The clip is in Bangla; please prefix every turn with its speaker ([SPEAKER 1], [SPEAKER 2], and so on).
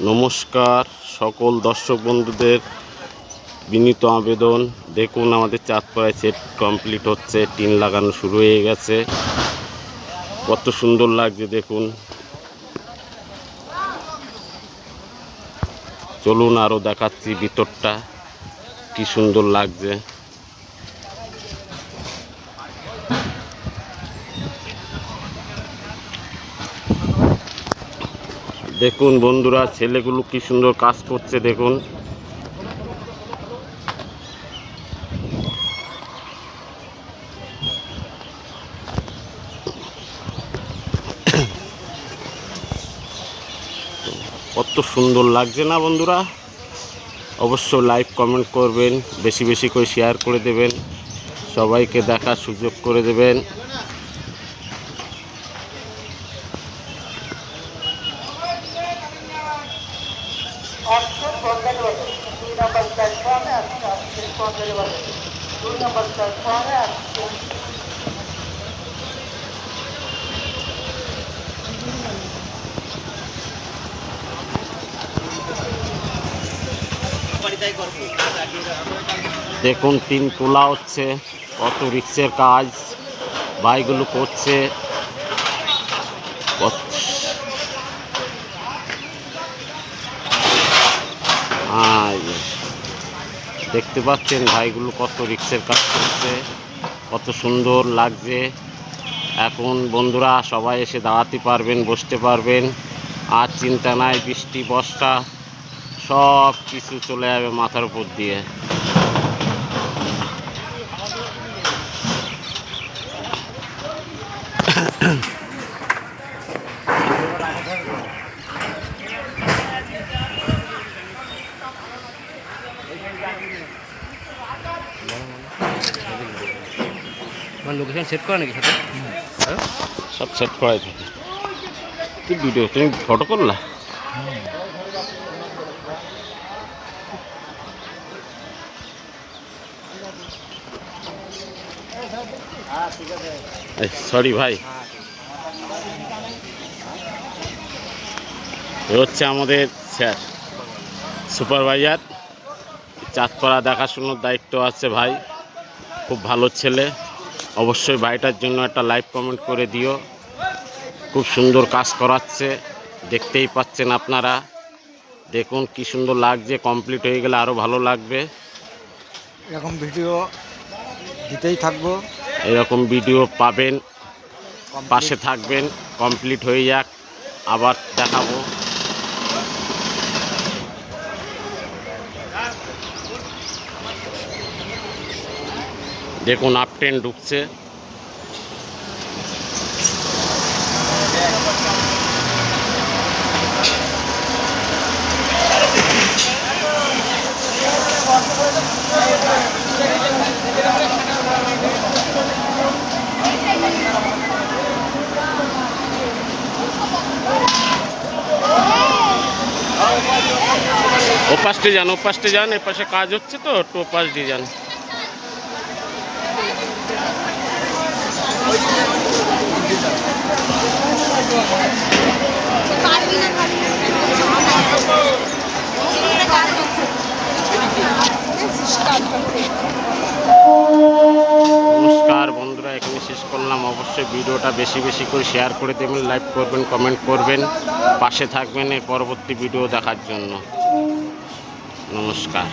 [SPEAKER 1] নমস্কার সকল দর্শক বন্ধুদের বিনীত আবেদন। দেখুন আমাদের চাঁদপাড়ায় সেট কমপ্লিট হচ্ছে, টিন লাগানো শুরু হয়ে গেছে। কত সুন্দর লাগছে দেখুন। চলুন আরও দেখাচ্ছি ভিতরটা কি সুন্দর লাগছে। দেখুন বন্ধুরা, ছেলেগুলো কি সুন্দর কাজ করছে দেখুন। কত সুন্দর লাগছে না বন্ধুরা? অবশ্যই লাইক কমেন্ট করবেন, বেশি বেশি করে শেয়ার করে দেবেন, সবাইকে দেখার সুযোগ করে দেবেন। দেখুন টিন তোলা হচ্ছে, কত রিক্সের কাজ ভাইগুলো করছে। দেখতে পাচ্ছেন ভাইগুলো কত রিক্সের কাজ করছে, কত সুন্দর লাগছে। এখন বন্ধুরা সবাই এসে দাঁড়াতে পারবেন, বসতে পারবেন, আর চিন্তা নাই বৃষ্টি বর্ষা সব কিছু চলে যাবে মাথার উপর দিয়ে।
[SPEAKER 2] লোকেশন সেট করা নাকি সাথে?
[SPEAKER 1] সব সেট করাই থাকে। কি ভিডিও তুমি ফটো করলা? সরি ভাই, এ হচ্ছে আমাদের স্যার সুপারভাইজার। চাঁদপাড়া দেখাশোনার দায়িত্ব আছে ভাই, খুব ভালো ছেলে। অবশ্যই ভাইটার জন্য একটা লাইক কমেন্ট করে দিও। খুব সুন্দর কাজ করাচ্ছে, দেখতেই পাচ্ছেন আপনারা। দেখুন কি সুন্দর লাগছে, কমপ্লিট হয়ে গেলে আরও ভালো লাগবে।
[SPEAKER 3] এরকম ভিডিও দিতেই থাকবো,
[SPEAKER 1] এরকম ভিডিও পাবেন, পাশে থাকবেন। কমপ্লিট হয়ে যাক, আবার দেখাবো। দেখুন আপ ট্রেন ঢুকছে। ওপাশ দিয়ে যান, ওপাশ দিয়ে যান, এপাশে কাজ হচ্ছে তো, একটু ওপাশ দিয়ে যান। নমস্কার বন্ধুরা, এখানে শেষ করলাম। অবশ্যই ভিডিওটা বেশি বেশি করে শেয়ার করে দেবেন, লাইক করবেন, কমেন্ট করবেন, পাশে থাকবেন এর পরবর্তী ভিডিও দেখার জন্য। নমস্কার।